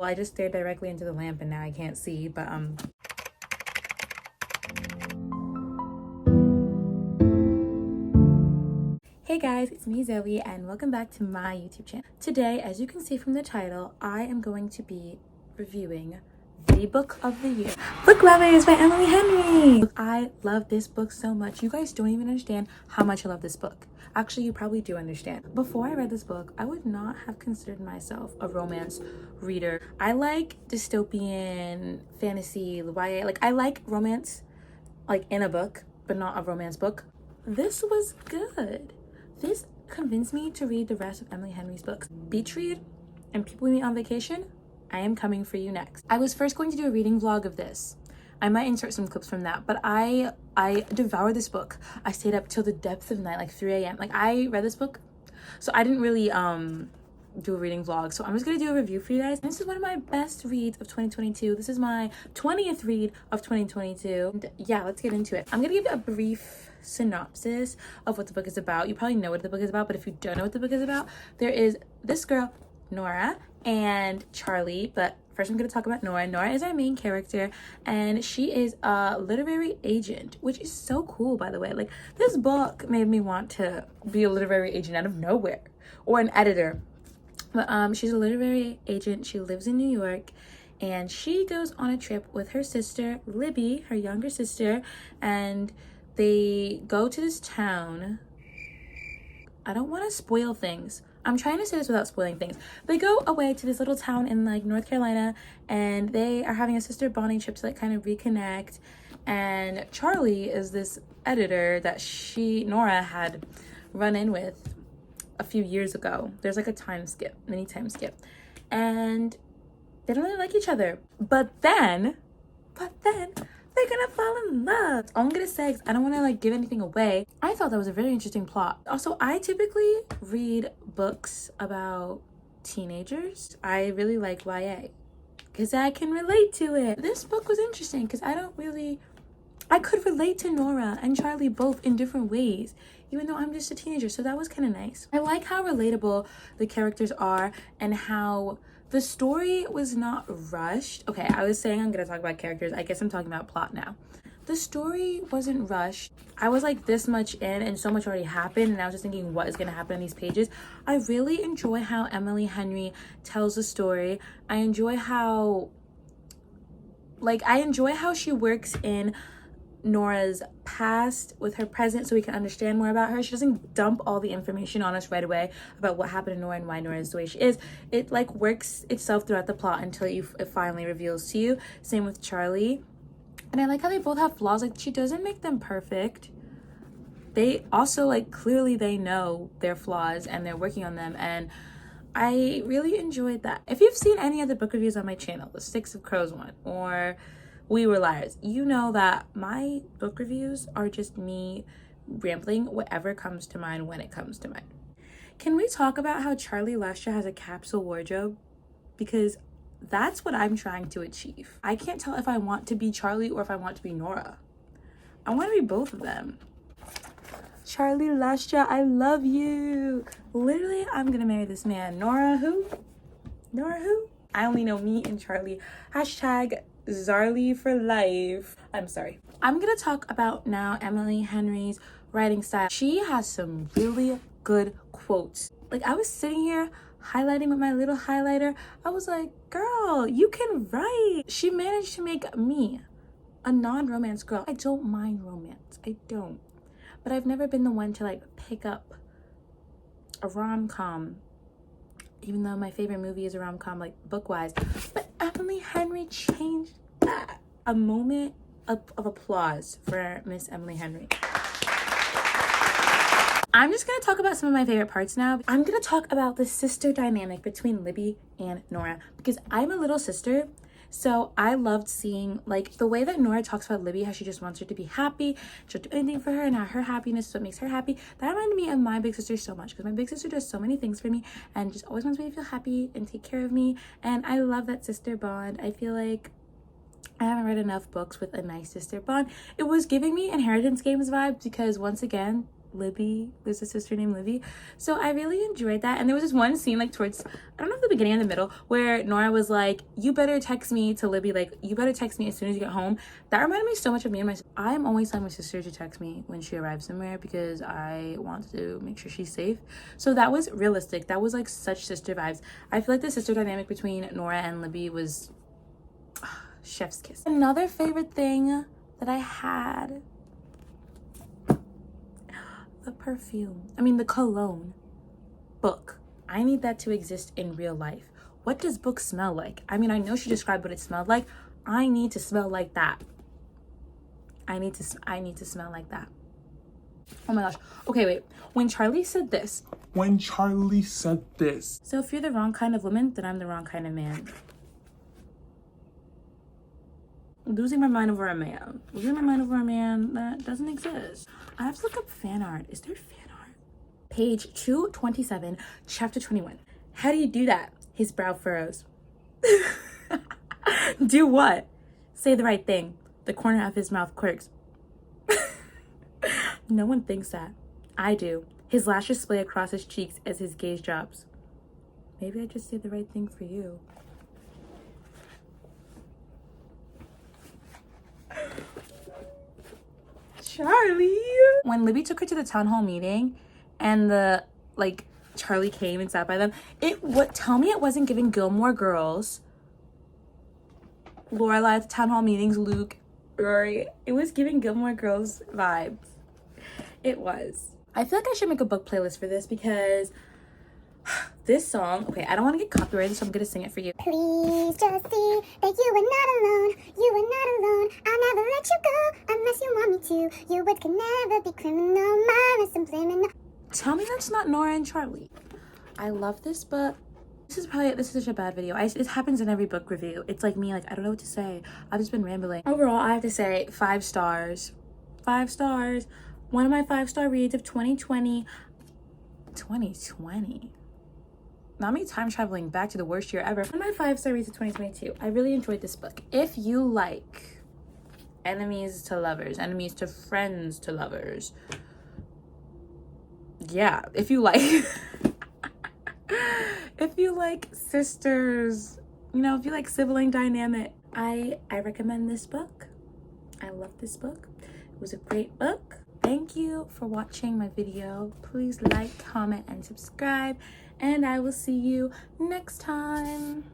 Well, I just stared directly into the lamp and now I can't see, but Hey guys, it's me Zoe and welcome back to my YouTube channel. Today, as you can see from the title, I am going to be reviewing the book of the year, Book Lovers by Emily Henry. I love this book so much. You guys don't even understand how much I love this book. Actually, you probably do understand. Before I read this book, I would not have considered myself a romance reader. I like dystopian, fantasy, YA. Like, I like romance, like in a book, but not a romance book. This was good. This convinced me to read the rest of Emily Henry's books. Beach read and People We Meet on Vacation, I am coming for you next. I was first going to do a reading vlog of this. I might insert some clips from that, but I devoured this book. I stayed up till the depths of the night, like 3 a.m. Like, I read this book, so I didn't really do a reading vlog. So I'm just gonna do a review for you guys. This is one of my best reads of 2022. This is my 20th read of 2022. And yeah, let's get into it. I'm gonna give you a brief synopsis of what the book is about. You probably know what the book is about, but if you don't know what the book is about, there is this girl, Nora, and Charlie. But first I'm going to talk about Nora. Nora is our main character, and she is a literary agent, which is so cool, by the way. Like, this book made me want to be a literary agent out of nowhere, or an editor. But she's a literary agent. She lives in New York, and she goes on a trip with her sister, Libby, her younger sister, and they go to this town. I don't want to spoil things. I'm trying to say this without spoiling things. They go away to this little town in like North Carolina, and they are having a sister bonding trip to like kind of reconnect. And Charlie is this editor that Nora had run in with a few years ago. There's like a mini time skip. And they don't really like each other. But then they're gonna fall in love. All I'm gonna say is I don't want to like give anything away. I thought that was a very interesting plot. Also, I typically read books about teenagers. I really like YA because I can relate to it. This book was interesting because I could relate to Nora and Charlie both in different ways, even though I'm just a teenager. So that was kind of nice. I like how relatable the characters are and how the story was not rushed. Okay, I was saying I'm gonna talk about characters. I guess I'm talking about plot now. The story wasn't rushed. I was like this much in and so much already happened, and I was just thinking what is gonna happen in these pages. I really enjoy how Emily Henry tells the story. I enjoy how she works in Nora's past with her present so we can understand more about her. She doesn't dump all the information on us right away about what happened to Nora and why Nora is the way she is. It like works itself throughout the plot until it finally reveals to you. Same with Charlie. And I like how they both have flaws. Like, she doesn't make them perfect. They also like clearly they know their flaws and they're working on them, and I really enjoyed that. If you've seen any of the book reviews on my channel, the Six of Crows one or We Were Liars, you know that my book reviews are just me rambling whatever comes to mind when it comes to mind. Can we talk about how Charlie Lustra has a capsule wardrobe? Because that's what I'm trying to achieve. I can't tell if I want to be Charlie or if I want to be Nora. I want to be both of them. Charlie Lustra, I love you. Literally, I'm gonna marry this man. Nora who? I only know me and Charlie. Hashtag Zarly for life. I'm sorry. I'm gonna talk about now Emily Henry's writing style. She has some really good quotes. Like, I was sitting here highlighting with my little highlighter. I was like, girl, you can write. She managed to make me a non-romance girl. I don't mind romance. I don't. But I've never been the one to like pick up a rom-com, even though my favorite movie is a rom-com, like book-wise. But Emily Henry changed that. A moment of applause for Miss Emily Henry. I'm just gonna talk about some of my favorite parts now. I'm gonna talk about the sister dynamic between Libby and Nora, because I'm a little sister. So I loved seeing like the way that Nora talks about Libby, how she just wants her to be happy, she'll do anything for her, and how her happiness is what makes her happy. That reminded me of my big sister so much, because my big sister does so many things for me and just always wants me to feel happy and take care of me. And I love that sister bond. I feel like I haven't read enough books with a nice sister bond. It was giving me Inheritance Games vibes, because once again, Libby. There's a sister named Libby. So I really enjoyed that. And there was this one scene like towards, I don't know if the beginning or the middle, where Nora was like, you better text me to Libby, like, you better text me as soon as you get home. That reminded me so much of me and my, I'm always telling my sister to text me when she arrives somewhere because I want to make sure she's safe. So that was realistic. That was like such sister vibes. I feel like the sister dynamic between Nora and Libby was chef's kiss. Another favorite thing that I had, the perfume, the cologne. Book. I need that to exist in real life. What does Book smell like? I know she described what it smelled like. I need to smell like that. I need to smell like that. Oh my gosh. Okay, wait. When Charlie said this. So if you're the wrong kind of woman, then I'm the wrong kind of man. Losing my mind over a man. That doesn't exist. I have to look up fan art. Is there fan art? Page 227, chapter 21. How do you do that? His brow furrows. Do what? Say the right thing. The corner of his mouth quirks. No one thinks that. I do. His lashes splay across his cheeks as his gaze drops. Maybe I just say the right thing for you. Charlie. When Libby took her to the town hall meeting and Charlie came and sat by them, tell me it wasn't giving Gilmore Girls, Lorelai at the town hall meetings, Luke, Rory. It was giving Gilmore Girls vibes. It was. I feel like I should make a book playlist for this because this song, okay, I don't want to get copyrighted, so I'm gonna sing it for you. Please just see that you are not alone. You are not alone. I'll never let you go unless you want me to. Your words can never be criminal. Mine is subliminal. Tell me that's not Nora and Charlie. I love this book. This is such a bad video. It happens in every book review. It's like me, I don't know what to say. I've just been rambling. Overall, I have to say 5 stars. 5 stars. One of my 5-star reads of 2020. 2020. Not me time traveling back to the worst year ever. One of my 5-star reads of 2022. I really enjoyed this book. If you like enemies to lovers, enemies to friends to lovers, yeah, if you like if you like sisters, if you like sibling dynamic, I recommend this book. I love this book. It was a great book. Thank you for watching my video. Please like, comment, and subscribe, and I will see you next time.